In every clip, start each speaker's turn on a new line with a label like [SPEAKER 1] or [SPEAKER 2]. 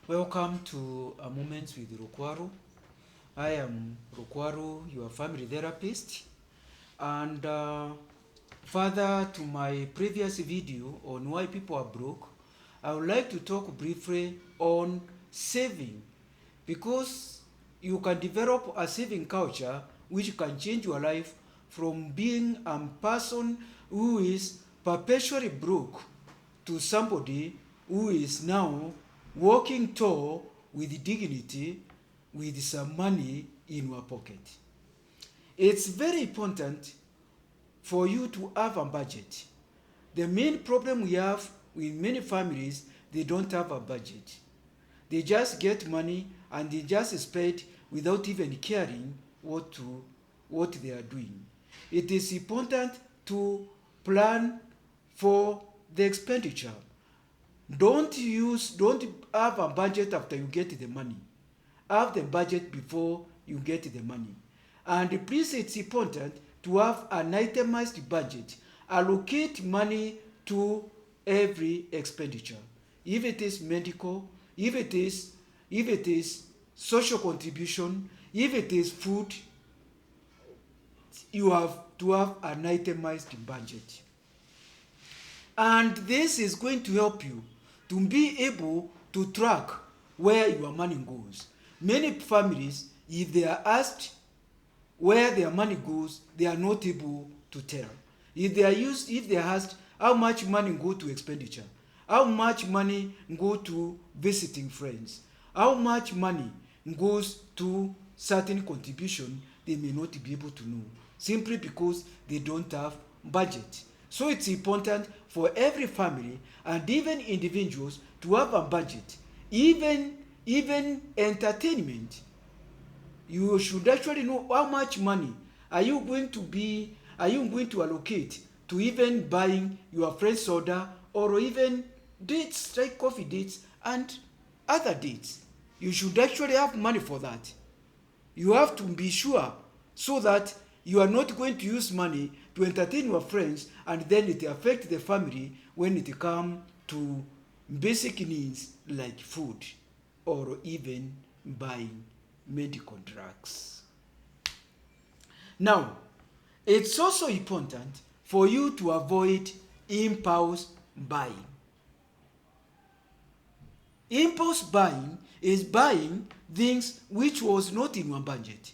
[SPEAKER 1] Welcome to A Moment with Rukwaru. I am Rukwaru, your family therapist. And further to my previous video on why people are broke, I would like to talk briefly on saving, because you can develop a saving culture which can change your life from being a person who is perpetually broke to somebody who is now walking tall with dignity with some money in your pocket. It's very important for you to have a budget. The main problem we have with many families, they don't have a budget. They just get money and they just spend without even caring what they are doing. It is important to plan for the expenditure. Don't have a budget after you get the money. Have the budget before you get the money. And please, it's important to have an itemized budget. Allocate money to every expenditure. If it is medical, if it is social contribution, if it is food, you have to have an itemized budget. And this is going to help you to be able to track where your money goes. Many families, if they are asked where their money goes, they are not able to tell. If they are asked how much money go to expenditure, how much money go to visiting friends, how much money goes to certain contribution, they may not be able to know, simply because they don't have budget. So it's important for every family and even individuals to have a budget. Even entertainment, you should actually know how much money are you going to allocate to even buying your friend's soda, or even dates like coffee dates and other dates. You should actually have money for that. You have to be sure, so that you are not going to use money to entertain your friends and then it affect the family when it comes to basic needs like food or even buying medical drugs. Now, it's also important for you to avoid impulse buying. Impulse buying is buying things which was not in your budget.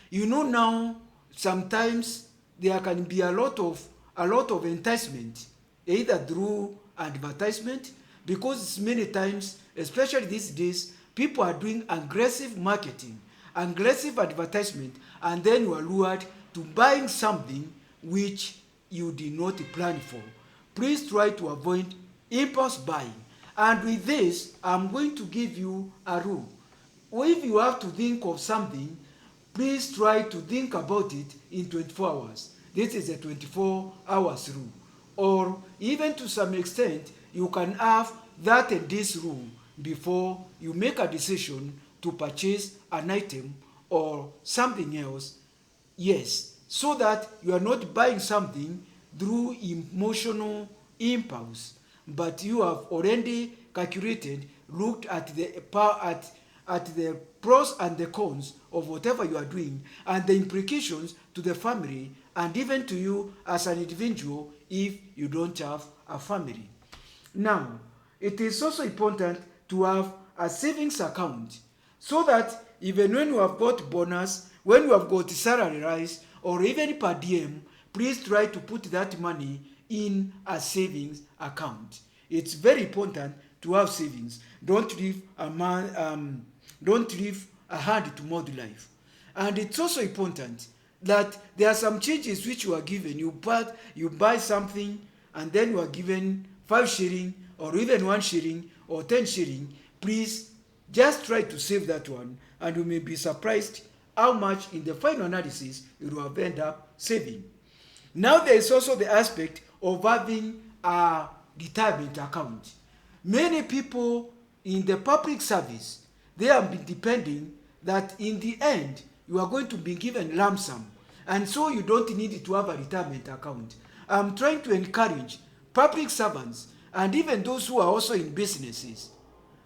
[SPEAKER 1] You know, now sometimes there can be a lot of enticement, either through advertisement, because many times, especially these days, people are doing aggressive marketing, aggressive advertisement, and then you are lured to buying something which you did not plan for. Please try to avoid impulse buying. And with this, I'm going to give you a rule. If you have to think of something, please try to think about it in 24 hours. This is a 24 hours rule. Or even to some extent, you can have that and this rule before you make a decision to purchase an item or something else. Yes, so that you are not buying something through emotional impulse, but you have already calculated, looked at the pros and the cons of whatever you are doing, and the implications to the family and even to you as an individual if you don't have a family. Now, it is also important to have a savings account, so that even when you have got bonus, when you have got salary rise, or even per diem, please try to put that money in a savings account. It's very important to have savings. Don't leave a hand to mouth life. And it's also important that there are some changes which you are given. You buy something and then you are given 5 shilling or even 1 shilling or 10 shilling. Please just try to save that one, and you may be surprised how much in the final analysis you will have end up saving. Now there is also the aspect of having a retirement account. Many people in the public service, they have been depending that in the end you are going to be given lump sum, and so you don't need to have a retirement account. I'm trying to encourage public servants and even those who are also in businesses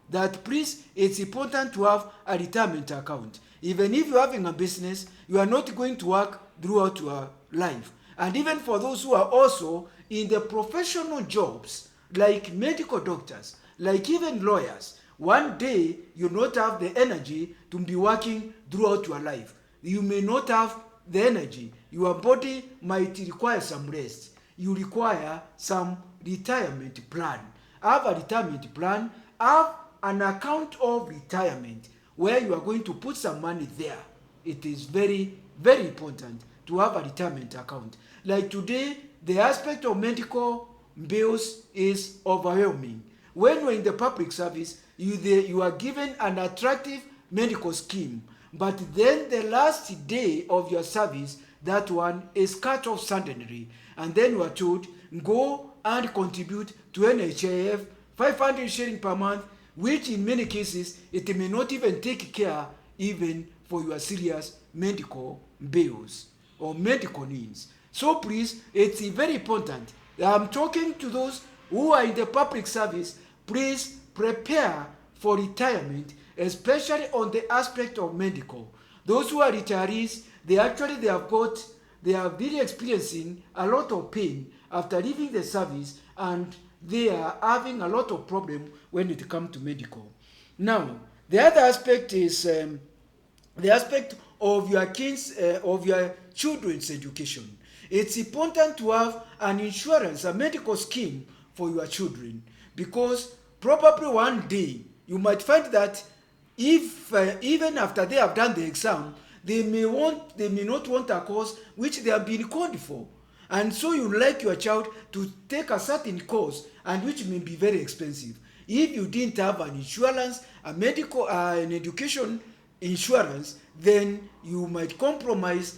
[SPEAKER 1] that please, it's important to have a retirement account. Even if you're having a business, you are not going to work throughout your life. And even for those who are also in the professional jobs, like medical doctors, like even lawyers, one day you not have the energy to be working throughout your life. You may not have the energy. Your body might require some rest. You require some retirement plan. Have a retirement plan. Have an account of retirement where you are going to put some money there. It is very, very important to have a retirement account. Like today, the aspect of medical bills is overwhelming. When you are in the public service, you are given an attractive medical scheme, but then the last day of your service, that one is cut off suddenly, and then you are told, go and contribute to NHIF 500 shilling per month, which in many cases, it may not even take care even for your serious medical bills or medical needs. So please, it's very important. I'm talking to those who are in the public service. Please prepare for retirement, especially on the aspect of medical. Those who are retirees, they are really experiencing a lot of pain after leaving the service, and they are having a lot of problem when it comes to medical. Now, the other aspect is the aspect of your of your children's education. It's important to have an insurance, a medical scheme for your children, because probably one day you might find that if even after they have done the exam, they may not want a course which they have been called for, and so you like your child to take a certain course, and which may be very expensive. If you didn't have an insurance, a medical, an education insurance, then you might compromise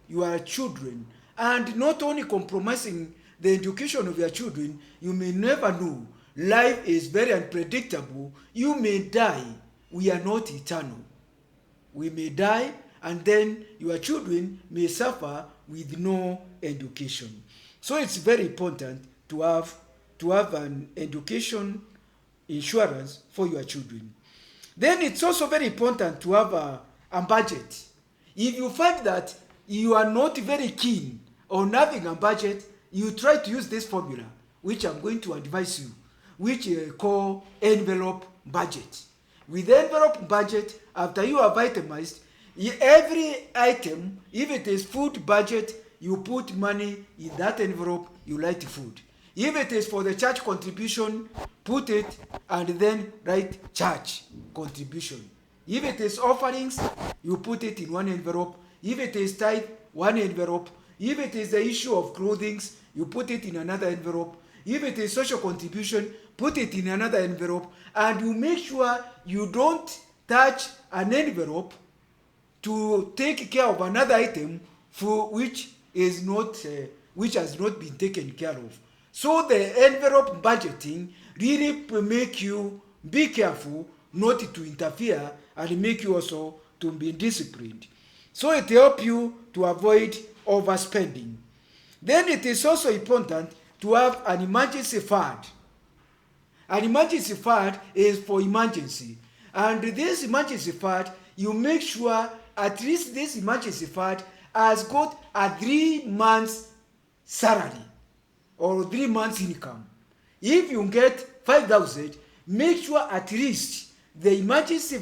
[SPEAKER 1] your children. And not only compromising the education of your children, you may never know. Life is very unpredictable. You may die. We are not eternal. We may die, and then your children may suffer with no education. So it's very important to have an education insurance for your children. Then it's also very important to have a budget. If you find that you are not very keen on having a budget, you try to use this formula, which I'm going to advise you, which I call envelope budget. With envelope budget, after you have itemized every item, if it is food budget, you put money in that envelope, you write food. If it is for the church contribution, put it and then write church contribution. If it is offerings, you put it in one envelope. If it is tithe, one envelope. If it is the issue of clothing, you put it in another envelope. If it is social contribution, put it in another envelope. And you make sure you don't touch an envelope to take care of another item for which has not been taken care of. So the envelope budgeting really make you be careful not to interfere, and make you also to be disciplined. So it helps you to avoid overspending. Then it is also important to have an emergency fund. An emergency fund is for emergency. And this emergency fund, you make sure at least this emergency fund has got a 3 months salary or 3 months income. If you get 5,000, make sure at least the emergency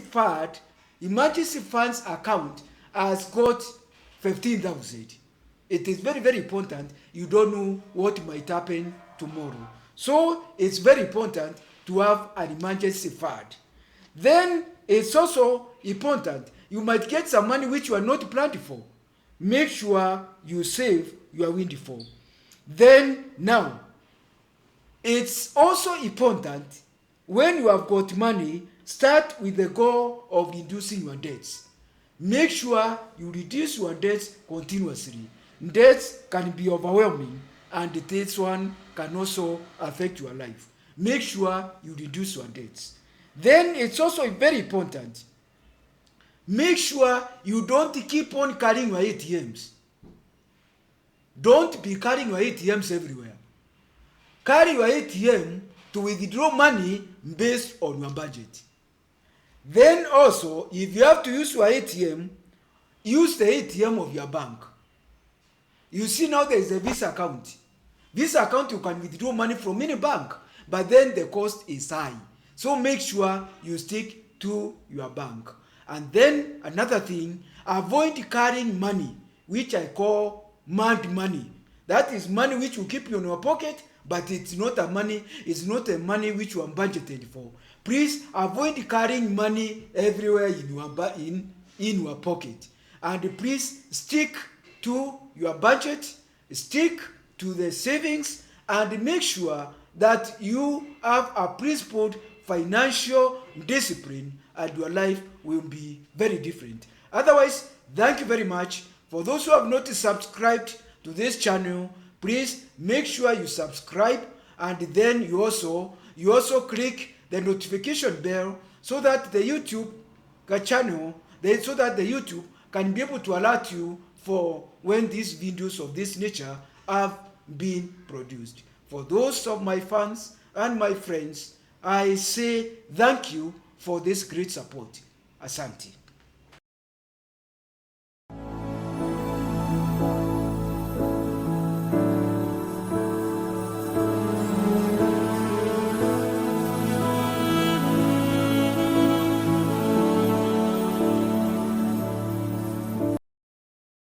[SPEAKER 1] funds account has got 15,000. It is very, very important. You don't know what might happen tomorrow. So it's very important to have an emergency fund. Then it's also important. You might get some money which you are not planned for. Make sure you save your windfall. Then now, it's also important when you have got money, start with the goal of reducing your debts. Make sure you reduce your debts continuously. Debts can be overwhelming, and this one can also affect your life. Make sure you reduce your debts. Then it's also very important. Make sure you don't keep on carrying your ATMs. Don't be carrying your ATMs everywhere. Carry your ATM to withdraw money based on your budget. Then also, if you have to use your ATM, use the ATM of your bank. You see now there is a Visa account. Visa account, you can withdraw money from any bank, but then the cost is high. So make sure you stick to your bank. And then another thing, avoid carrying money, which I call mad money. That is money which will keep you in your pocket, but it's not a money which you are budgeted for. Please avoid carrying money everywhere in your pocket. And please stick to your budget, stick to the savings, and make sure that you have a principled financial discipline, and your life will be very different. Otherwise, thank you very much. For those who have not subscribed to this channel, please make sure you subscribe, and then you also click the notification bell so that the YouTube can be able to alert you for when these videos of this nature have been produced. For those of my fans and my friends, I say thank you for this great support. Asante.